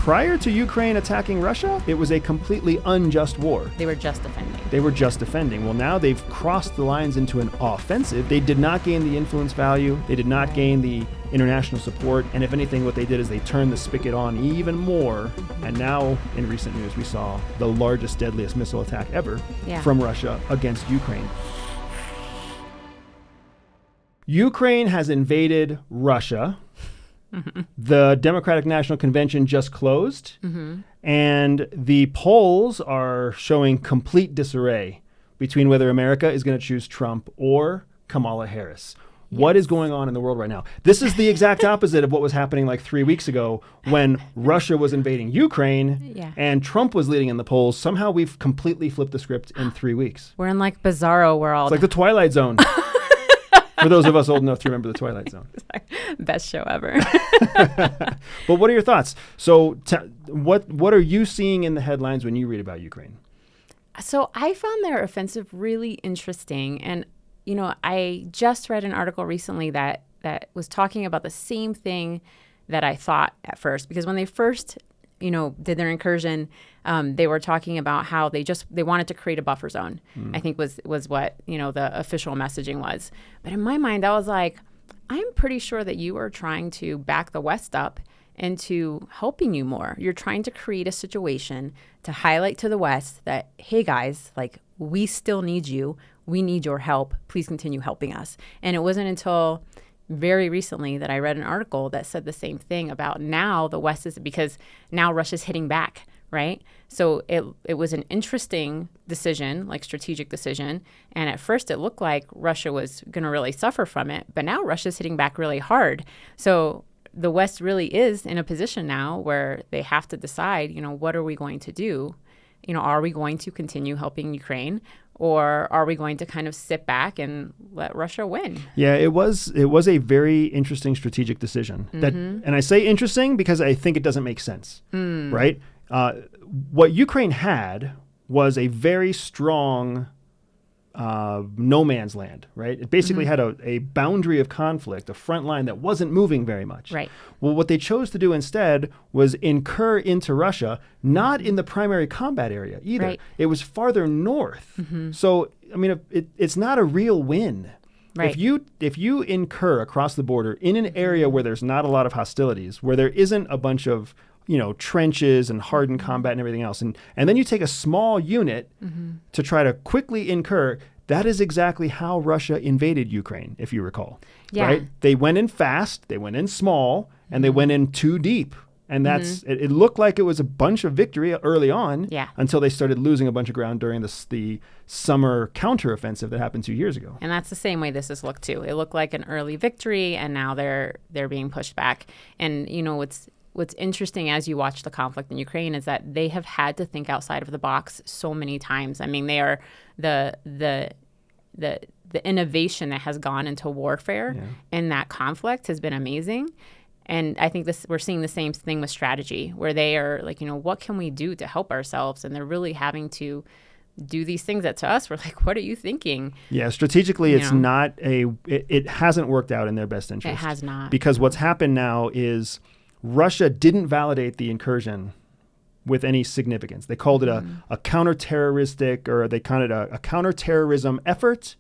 prior to Ukraine attacking Russia, it was a completely unjust war. They were just defending. They were just defending. Well, now they've crossed the lines into an offensive. They did not gain the influence value. They did not gain the international support. And if anything, what they did is they turned the spigot on even more. And now, in recent news, we saw the largest, deadliest missile attack ever from Russia against Ukraine. Ukraine has invaded Russia. The Democratic National Convention just closed, and the polls are showing complete disarray between whether America is going to choose Trump or Kamala Harris. Yes. What is going on in the world right now? This is the exact opposite of what was happening like 3 weeks ago when Russia was invading Ukraine and Trump was leading in the polls. Somehow we've completely flipped the script in 3 weeks. We're in like bizarro world. It's like the Twilight Zone. For those of us old enough to remember the Twilight Zone. Best show ever. But what are your thoughts? So what are you seeing in the headlines when you read about Ukraine? So I found their offensive really interesting. And, you know, I just read an article recently that was talking about the same thing that I thought at first. Because when they first, you know, did their incursion, they were talking about how they wanted to create a buffer zone, I think was what, you know, the official messaging was. But in my mind, I was like, I'm pretty sure that you are trying to back the West up into helping you more. You're trying to create a situation to highlight to the West that, hey guys, like, we still need you. We need your help. Please continue helping us. And it wasn't until very recently that I read an article that said the same thing about now the West is, because now Russia's hitting back, right? So it was an interesting decision, like strategic decision. And at first it looked like Russia was going to really suffer from it, but now Russia's hitting back really hard. So the West really is in a position now where they have to decide, you know, what are we going to do? You know, are we going to continue helping Ukraine, or are we going to kind of sit back and let Russia win? Yeah, it was a very interesting strategic decision. And I say interesting because I think it doesn't make sense, right? What Ukraine had was a very strong no man's land, right? It basically had a boundary of conflict, a front line that wasn't moving very much. Right. Well, what they chose to do instead was incur into Russia, not in the primary combat area either. Right. It was farther north. So, I mean, it's not a real win. Right. If you incur across the border in an area where there's not a lot of hostilities, where there isn't a bunch of, you know, trenches and hardened combat and everything else, and then you take a small unit to try to quickly incur, that is exactly how Russia invaded Ukraine, if you recall. Yeah. Right? They went in fast, they went in small, and they went in too deep. And that's it looked like it was a bunch of victory early on until they started losing a bunch of ground during the summer counteroffensive that happened 2 years ago. And that's the same way this has looked too. It looked like an early victory, and now they're being pushed back. And, you know, what's interesting as you watch the conflict in Ukraine is that they have had to think outside of the box so many times. I mean, they are the innovation that has gone into warfare in that conflict has been amazing. And I think we're seeing the same thing with strategy, where they are like, you know, what can we do to help ourselves? And they're really having to do these things that to us, we're like, what are you thinking? Yeah, strategically, it hasn't worked out in their best interest. It has not. Because what's happened now is Russia didn't validate the incursion with any significance. They called it a counter-terroristic, or they called it a counterterrorism effort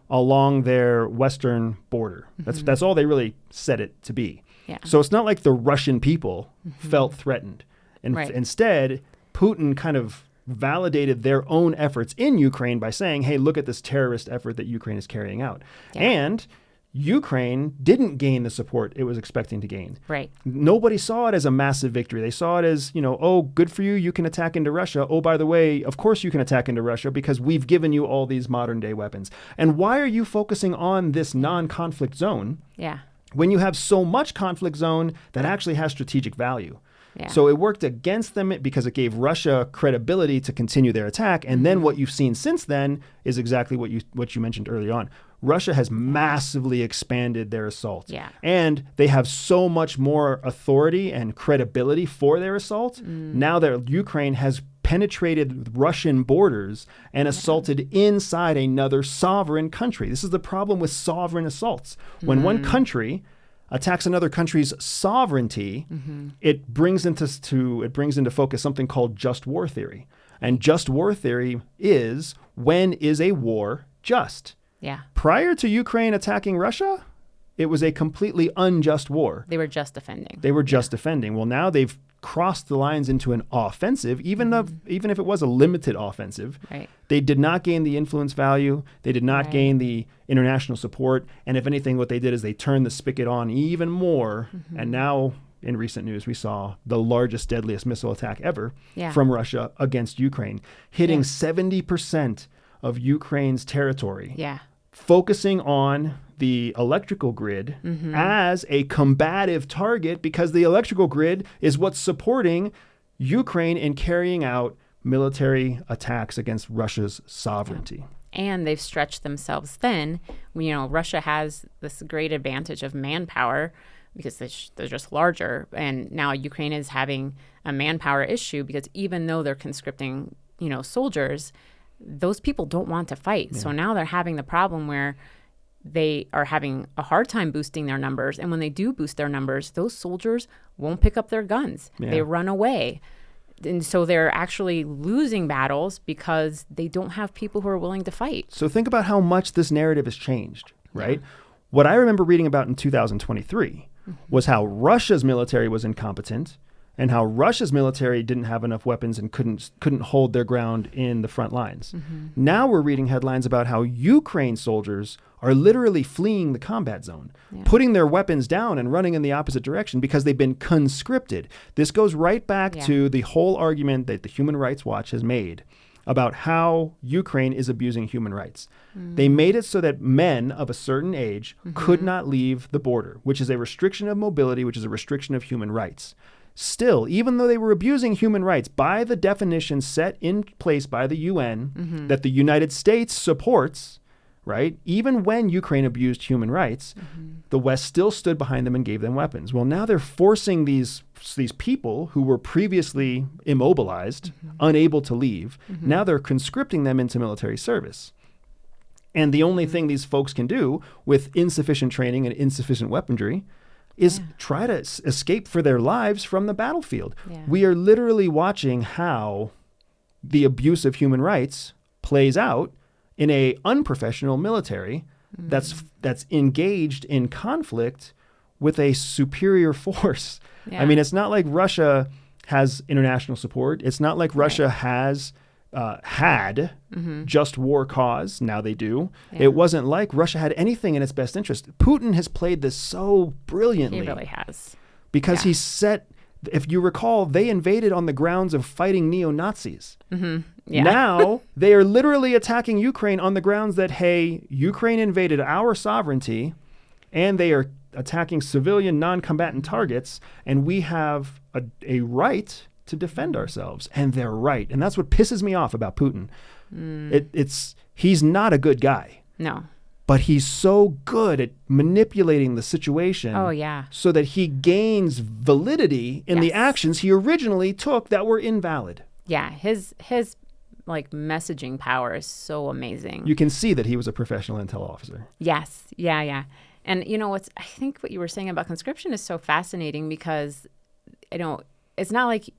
along their western border. That's all they really said it to be. Yeah. So it's not like the Russian people felt threatened. And instead, Putin kind of validated their own efforts in Ukraine by saying, hey, look at this terrorist effort that Ukraine is carrying out. Yeah. And Ukraine didn't gain the support it was expecting to gain. Right. Nobody saw it as a massive victory. They saw it as, you know, oh, good for you. You can attack into Russia. Oh, by the way, of course you can attack into Russia because we've given you all these modern day weapons. And why are you focusing on this non-conflict zone? Yeah. When you have so much conflict zone that actually has strategic value. Yeah. So it worked against them because it gave Russia credibility to continue their attack. And then what you've seen since then is exactly what you mentioned early on. Russia has massively expanded their assault. Yeah. And they have so much more authority and credibility for their assault. Now that Ukraine has penetrated Russian borders and assaulted inside another sovereign country. This is the problem with sovereign assaults. When one country attacks another country's sovereignty, it brings into focus something called just war theory. And just war theory is, when is a war just? Yeah. Prior to Ukraine attacking Russia, it was a completely unjust war. They were just defending. They were just defending. Well, now they've crossed the lines into an offensive, even if it was a limited offensive. Right. They did not gain the influence value. They did not gain the international support. And if anything, what they did is they turned the spigot on even more. And now, in recent news, we saw the largest, deadliest missile attack ever from Russia against Ukraine, hitting 70% of Ukraine's territory. Yeah. Focusing on the electrical grid as a combative target, because the electrical grid is what's supporting Ukraine in carrying out military attacks against Russia's sovereignty. And they've stretched themselves thin. You know, Russia has this great advantage of manpower because they're just larger. And now Ukraine is having a manpower issue because even though they're conscripting, soldiers, those people don't want to fight. So now they're having the problem where they are having a hard time boosting their numbers. And when they do boost their numbers, those soldiers won't pick up their guns. Yeah. They run away. And so they're actually losing battles because they don't have people who are willing to fight. So think about how much this narrative has changed, right? Yeah. What I remember reading about in 2023 was how Russia's military was incompetent and how Russia's military didn't have enough weapons and couldn't hold their ground in the front lines. Now we're reading headlines about how Ukraine soldiers are literally fleeing the combat zone, putting their weapons down and running in the opposite direction because they've been conscripted. This goes right back to the whole argument that the Human Rights Watch has made about how Ukraine is abusing human rights. They made it so that men of a certain age could not leave the border, which is a restriction of mobility, which is a restriction of human rights. Still, even though they were abusing human rights by the definition set in place by the UN that the United States supports, right? Even when Ukraine abused human rights, the West still stood behind them and gave them weapons. Well, now they're forcing these people who were previously immobilized, unable to leave. Now they're conscripting them into military service. And the only thing these folks can do with insufficient training and insufficient weaponry is try to escape for their lives from the battlefield. Yeah. We are literally watching how the abuse of human rights plays out in a unprofessional military that's engaged in conflict with a superior force. Yeah. I mean, it's not like Russia has international support. It's not like Russia has had just war cause. Now they do. Yeah. It wasn't like Russia had anything in its best interest. Putin has played this so brilliantly. He really has. Because he set, if you recall, they invaded on the grounds of fighting neo-Nazis. Yeah. Now they are literally attacking Ukraine on the grounds that, hey, Ukraine invaded our sovereignty and they are attacking civilian non-combatant targets, and we have a right to defend ourselves, and they're right. And that's what pisses me off about Putin. He's not a good guy. No. But he's so good at manipulating the situation so that he gains validity in the actions he originally took that were invalid. Yeah, his like messaging power is so amazing. You can see that he was a professional intel officer. Yes. Yeah. And I think what you were saying about conscription is so fascinating because it's not like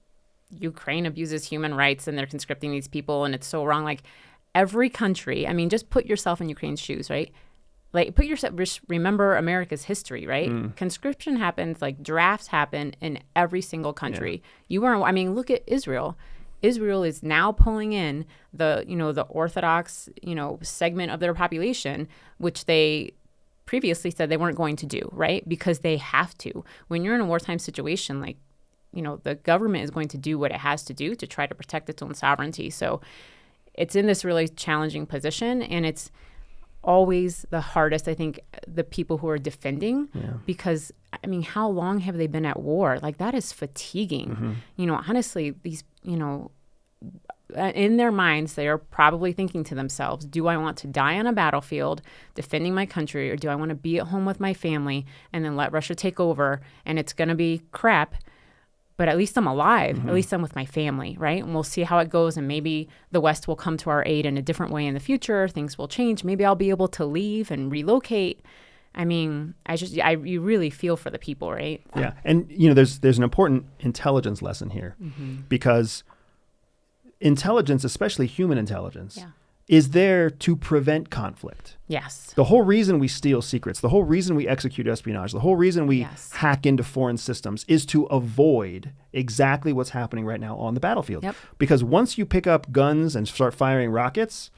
Ukraine abuses human rights and they're conscripting these people and it's so wrong. Like every country, I mean, just put yourself in Ukraine's shoes, right? Like remember America's history, right? Conscription happens, like drafts happen in every single country. Yeah. Look at Israel. Israel is now pulling in the Orthodox, segment of their population, which they previously said they weren't going to do, right? Because they have to. When you're in a wartime situation, like, the government is going to do what it has to do to try to protect its own sovereignty. So it's in this really challenging position, and it's always the hardest, I think, the people who are defending, because, how long have they been at war? Like, that is fatiguing. Honestly, these, in their minds, they are probably thinking to themselves, do I want to die on a battlefield defending my country, or do I want to be at home with my family and then let Russia take over, and it's going to be crap, but at least I'm alive. At least I'm with my family, right? And we'll see how it goes. And maybe the West will come to our aid in a different way in the future. Things will change. Maybe I'll be able to leave and relocate. I mean, you really feel for the people, right? Yeah. And, there's an important intelligence lesson here because intelligence, especially human intelligence, is there to prevent conflict. Yes. The whole reason we steal secrets, the whole reason we execute espionage, the whole reason we hack into foreign systems is to avoid exactly what's happening right now on the battlefield. Yep. Because once you pick up guns and start firing rockets,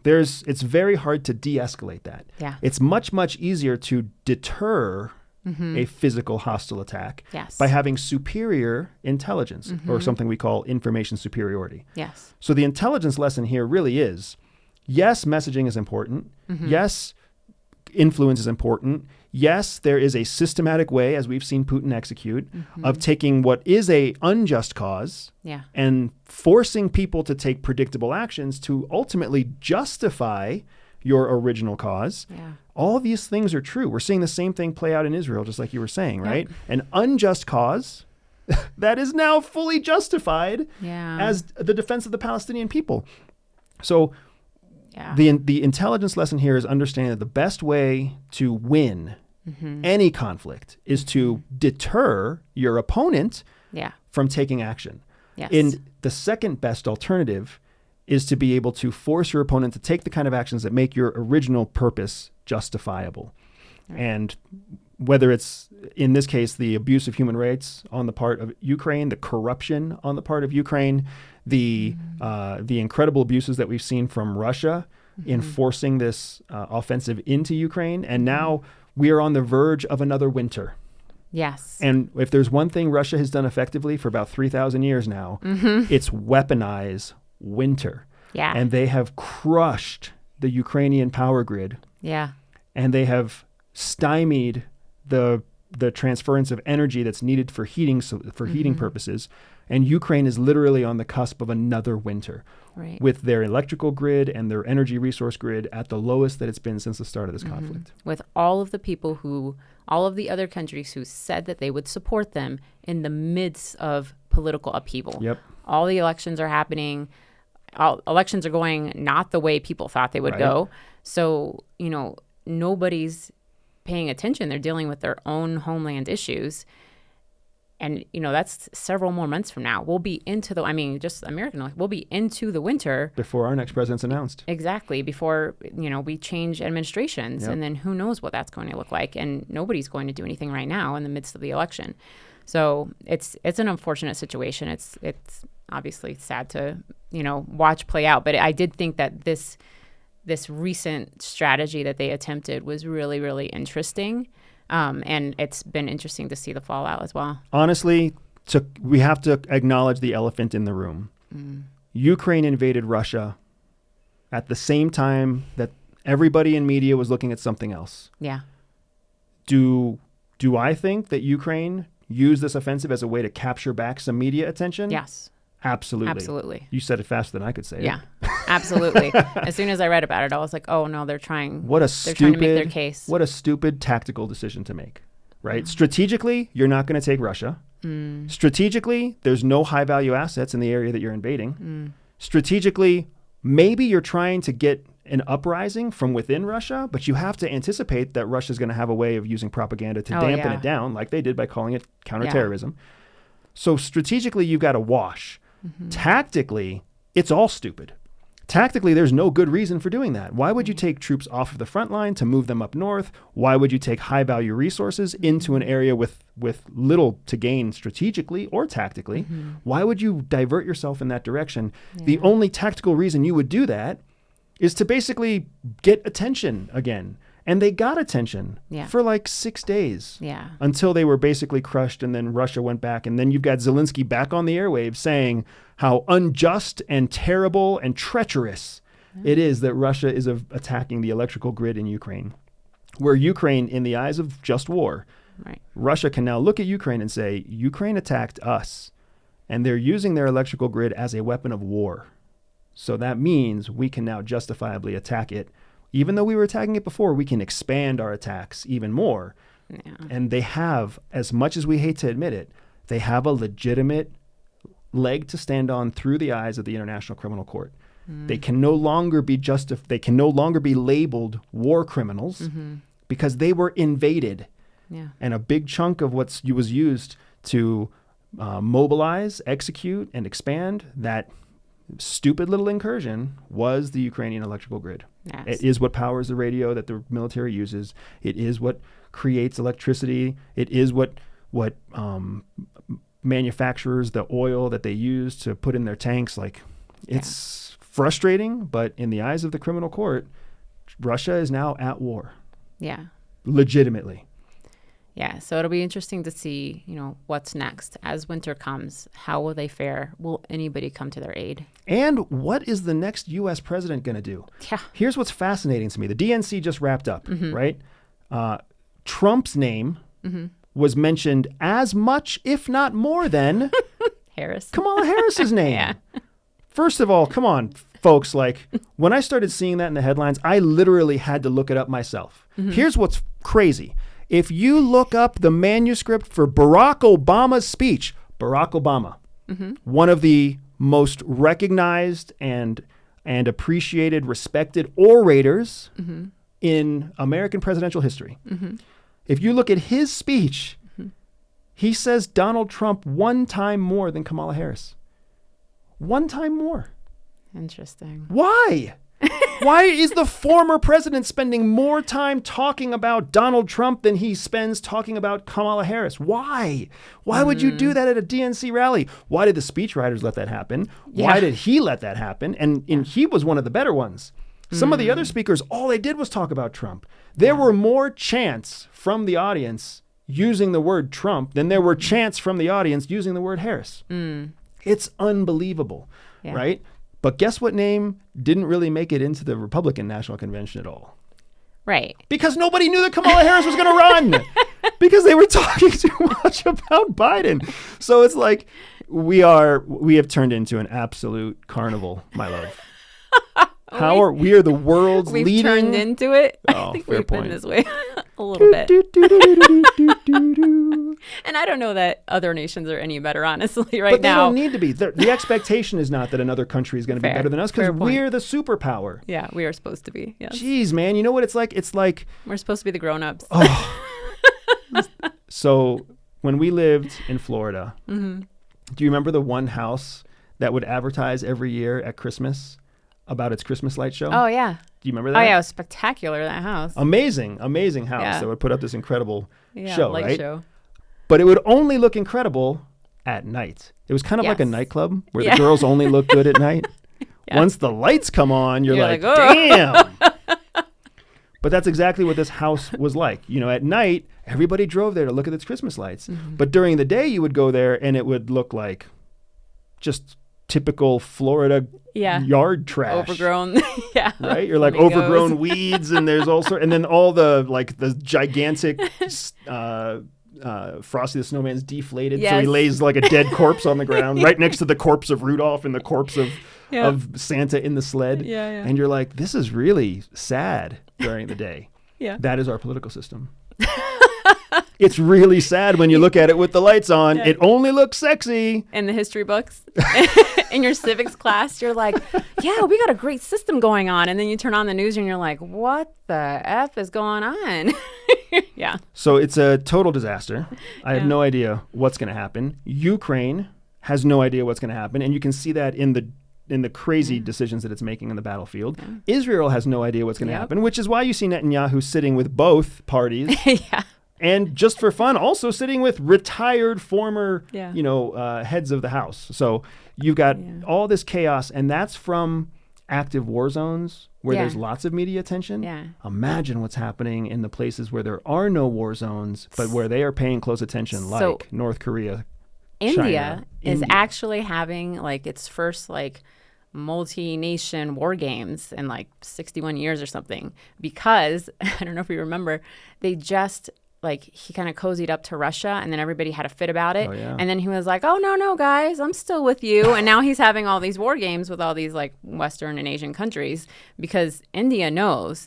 it's very hard to de-escalate that. Yeah. It's much, much easier to deter a physical hostile attack by having superior intelligence or something we call information superiority. Yes. So the intelligence lesson here really is, yes, messaging is important. Yes, influence is important. Yes, there is a systematic way, as we've seen Putin execute, of taking what is a unjust cause and forcing people to take predictable actions to ultimately justify your original cause. Yeah. All of these things are true. We're seeing the same thing play out in Israel, just like you were saying, right? An unjust cause that is now fully justified as the defense of the Palestinian people. So the intelligence lesson here is understanding that the best way to win any conflict is to deter your opponent from taking action. Yes. And the second best alternative is to be able to force your opponent to take the kind of actions that make your original purpose justifiable. Right. And whether it's, in this case, the abuse of human rights on the part of Ukraine, the corruption on the part of Ukraine, the incredible abuses that we've seen from Russia in forcing this offensive into Ukraine. And now we are on the verge of another winter. Yes. And if there's one thing Russia has done effectively for about 3,000 years now, it's weaponize winter. Yeah. And they have crushed the Ukrainian power grid. Yeah. And they have stymied the transference of energy that's needed for heating heating purposes. And Ukraine is literally on the cusp of another winter, with their electrical grid and their energy resource grid at the lowest that it's been since the start of this conflict. With all of the other countries who said that they would support them in the midst of political upheaval. Yep. All the elections are happening. Elections are going not the way people thought they would go. So, nobody's paying attention. They're dealing with their own homeland issues. And, that's several more months from now. We'll be into we'll be into the winter. Before our next president's announced. Exactly. Before, we change administrations. Yep. And then who knows what that's going to look like. And nobody's going to do anything right now in the midst of the election. So it's an unfortunate situation. It's obviously sad to, watch play out. But I did think that this recent strategy that they attempted was really, really interesting. And it's been interesting to see the fallout as well. Honestly, we have to acknowledge the elephant in the room. Ukraine invaded Russia at the same time that everybody in media was looking at something else. Yeah. Do I think that Ukraine used this offensive as a way to capture back some media attention? Yes. Absolutely. You said it faster than I could say it. Yeah, absolutely. As soon as I read about it, I was like, oh, no, they're trying to make their case. What a stupid tactical decision to make, right? Strategically, you're not going to take Russia. Strategically, there's no high-value assets in the area that you're invading. Strategically, maybe you're trying to get an uprising from within Russia, but you have to anticipate that Russia's going to have a way of using propaganda to dampen it down, like they did by calling it counterterrorism. So strategically, you've got to wash. Tactically, it's all stupid. Tactically, there's no good reason for doing that. Why would you take troops off of the front line to move them up north? Why would you take high-value resources into an area with little to gain strategically or tactically? Why would you divert yourself in that direction? Yeah. The only tactical reason you would do that is to basically get attention again. And they got attention for like 6 days until they were basically crushed, and then Russia went back. And then you've got Zelensky back on the airwaves saying how unjust and terrible and treacherous it is that Russia is attacking the electrical grid in Ukraine, where Ukraine, in the eyes of just war, Russia can now look at Ukraine and say, Ukraine attacked us, and they're using their electrical grid as a weapon of war. So that means we can now justifiably attack it. Even though we were attacking it before, we can expand our attacks even more. Yeah. And they have, as much as we hate to admit it, they have a legitimate leg to stand on through the eyes of the International Criminal Court. They can no longer be labeled war criminals because they were invaded. Yeah. And a big chunk of what was used to mobilize, execute, and expand that stupid little incursion was the Ukrainian electrical grid. Yes. It is what powers the radio that the military uses. It is what creates electricity. It is what manufactures the oil that they use to put in their tanks. Like, it's frustrating, but in the eyes of the criminal court, Russia is now at war. Yeah. Legitimately. Yeah, so it'll be interesting to see, what's next. As winter comes, how will they fare? Will anybody come to their aid? And what is the next U.S. president going to do? Yeah. Here's what's fascinating to me. The DNC just wrapped up, right? Trump's name was mentioned as much, if not more than Kamala Harris's name. Yeah. First of all, come on, folks. Like, when I started seeing that in the headlines, I literally had to look it up myself. Here's what's crazy. If you look up the manuscript for Barack Obama's speech, Barack Obama, one of the most recognized and appreciated, respected orators in American presidential history. If you look at his speech, he says Donald Trump one time more than Kamala Harris. One time more. Interesting. Why? Why is the former president spending more time talking about Donald Trump than he spends talking about Kamala Harris? Why? Why would you do that at a DNC rally? Why did the speechwriters let that happen? Why did he let that happen? And he was one of the better ones. Some of the other speakers, all they did was talk about Trump. There were more chants from the audience using the word Trump than there were chants from the audience using the word Harris. It's unbelievable, right? But guess what name didn't really make it into the Republican National Convention at all? Right. Because nobody knew that Kamala Harris was going to run. Because they were talking too much about Biden. So it's like we have turned into an absolute carnival, my love. We are the world's leading. We've turned into it. Oh, I think fair we've point. been this way a little bit. And I don't know that other nations are any better, honestly, right but now. But they don't need to be. The expectation is not that another country is going to be better than us because we're the superpower. Yeah, we are supposed to be. Yes. Jeez, man. You know what it's like? It's like... We're supposed to be the grown-ups. Oh. So when we lived in Florida, do you remember the one house that would advertise every year at Christmas about its Christmas light show? Oh, yeah. Do you remember that? Oh, yeah. It was spectacular, that house. Amazing house that would put up this incredible show, light right? Show. But it would only look incredible at night. It was kind of like a nightclub where the girls only look good at night. Once the lights come on, you're like, oh. damn. But that's exactly what this house was like. At night, everybody drove there to look at its Christmas lights. But during the day, you would go there and it would look like just typical Florida yard trash. Overgrown. Right? You're like overgrown weeds and there's also, and then all the gigantic Frosty the Snowman's deflated. So he lays like a dead corpse on the ground right next to the corpse of Rudolph and the corpse of Santa in the sled. And you're like, this is really sad during the day. That is our political system. It's really sad when you look at it with the lights on. It only looks sexy. In the history books, in your civics class, you're like, yeah, we got a great system going on. And then you turn on the news and you're like, what the F is going on? So it's a total disaster. I have no idea what's going to happen. Ukraine has no idea what's going to happen. And you can see that in the crazy decisions that it's making in the battlefield. Israel has no idea what's going to happen, which is why you see Netanyahu sitting with both parties. And just for fun, also sitting with retired former, heads of the House. So you've got all this chaos, and that's from active war zones where there's lots of media attention. Imagine what's happening in the places where there are no war zones, but where they are paying close attention, like North Korea, India China. is actually having its first multi-nation war games in 61 years or something, because I don't know if you remember, they just he kind of cozied up to Russia and then everybody had a fit about it. And then he was like, oh, no, guys, I'm still with you. And now he's having all these war games with all these Western and Asian countries because India knows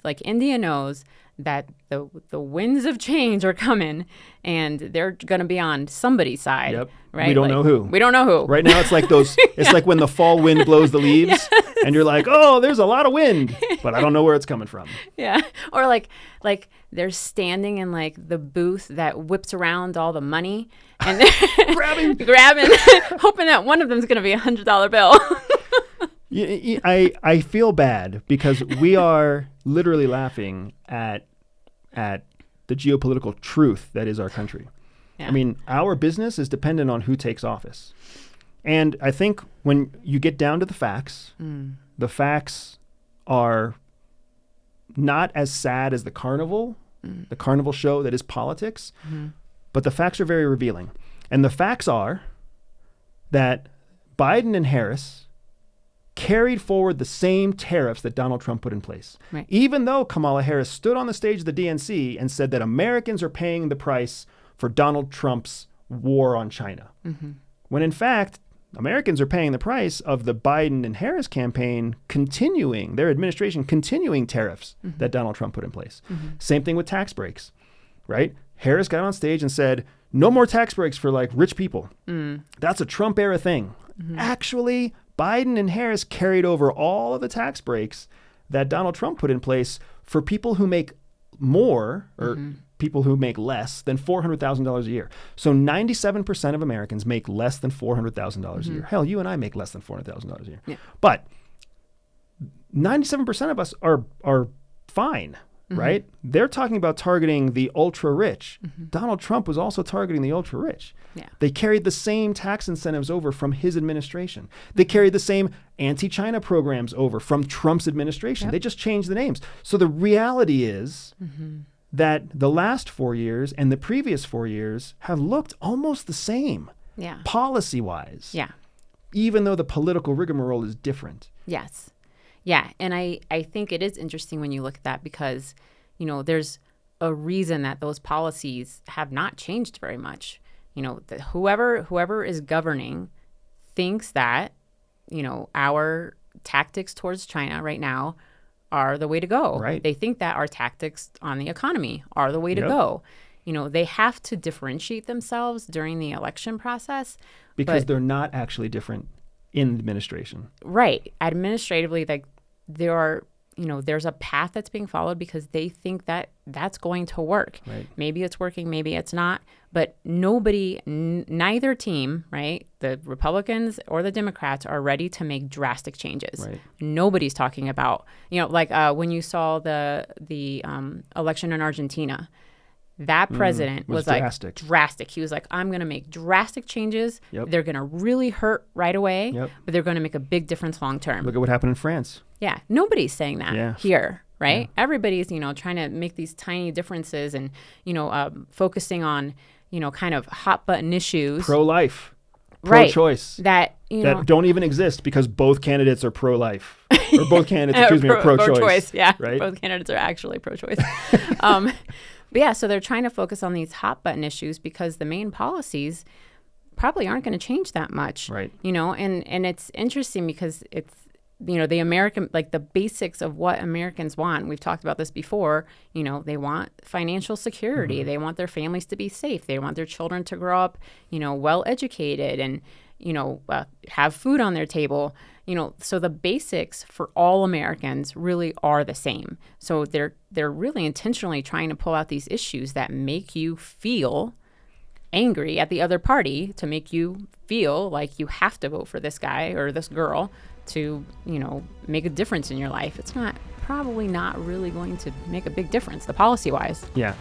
that the winds of change are coming, and they're going to be on somebody's side. Yep. Right? We don't know who. We don't know who. Right now, it's like those. It's like when the fall wind blows the leaves, and you're like, "Oh, there's a lot of wind," but I don't know where it's coming from. Yeah. Or like they're standing in like the booth that whips around all the money, and they're grabbing, hoping that one of them is going to be $100 bill. I feel bad because we are literally laughing at the geopolitical truth that is our country. Yeah. I mean, our business is dependent on who takes office. And I think when you get down to the facts are not as sad as the carnival show that is politics, but the facts are very revealing. And the facts are that Biden and Harris carried forward the same tariffs that Donald Trump put in place. Right. Even though Kamala Harris stood on the stage of the DNC and said that Americans are paying the price for Donald Trump's war on China. When in fact, Americans are paying the price of the Biden and Harris campaign their administration continuing tariffs that Donald Trump put in place. Same thing with tax breaks, right? Harris got on stage and said, no more tax breaks for like rich people. That's a Trump era thing. Actually, Biden and Harris carried over all of the tax breaks that Donald Trump put in place for people who make more or people who make less than $400,000 a year. So 97% of Americans make less than $400,000 a year. Hell, you and I make less than $400,000 a year. Yeah. But 97% of us are fine, right? They're talking about targeting the ultra rich. Donald Trump was also targeting the ultra rich. Yeah. They carried the same tax incentives over from his administration. They carried the same anti-China programs over from Trump's administration. Yep. They just changed the names. So the reality is that the last 4 years and the previous 4 years have looked almost the same, policy-wise. Yeah. Even though the political rigmarole is different. Yes. Yeah, and I think it is interesting when you look at that because, you know, there's a reason that those policies have not changed very much. You know, whoever is governing thinks that, you know, our tactics towards China right now are the way to go. Right. They think that our tactics on the economy are the way to go. You know, they have to differentiate themselves during the election process. Because they're not actually different in administration. Right. Administratively, like there's a path that's being followed because they think that that's going to work. Right. Maybe it's working, maybe it's not. But neither team, right, the Republicans or the Democrats are ready to make drastic changes. Right. Nobody's talking about, you know, like when you saw the election in Argentina, that president was like drastic. He was like, I'm going to make drastic changes. Yep. They're going to really hurt right away, but they're going to make a big difference long term. Look at what happened in France. Yeah. Nobody's saying that here, right? Yeah. Everybody's, you know, trying to make these tiny differences and, you know, focusing on, you know, kind of hot button issues. Pro-life. Pro-choice. That don't even exist because both candidates are pro-life. Or both candidates, are pro-choice. Pro-choice, yeah. Right? Both candidates are actually pro-choice. But yeah, so they're trying to focus on these hot button issues because the main policies probably aren't going to change that much. Right. You know, and it's interesting because it's, you know, the basics of what Americans want. We've talked about this before. You know, they want financial security. They want their families to be safe. They want their children to grow up, you know, well educated and, you know, have food on their table. You know, so the basics for all Americans really are the same. So they're really intentionally trying to pull out these issues that make you feel angry at the other party, to make you feel like you have to vote for this guy or this girl to, you know, make a difference in your life. It's probably not really going to make a big difference, the policy-wise. Yeah.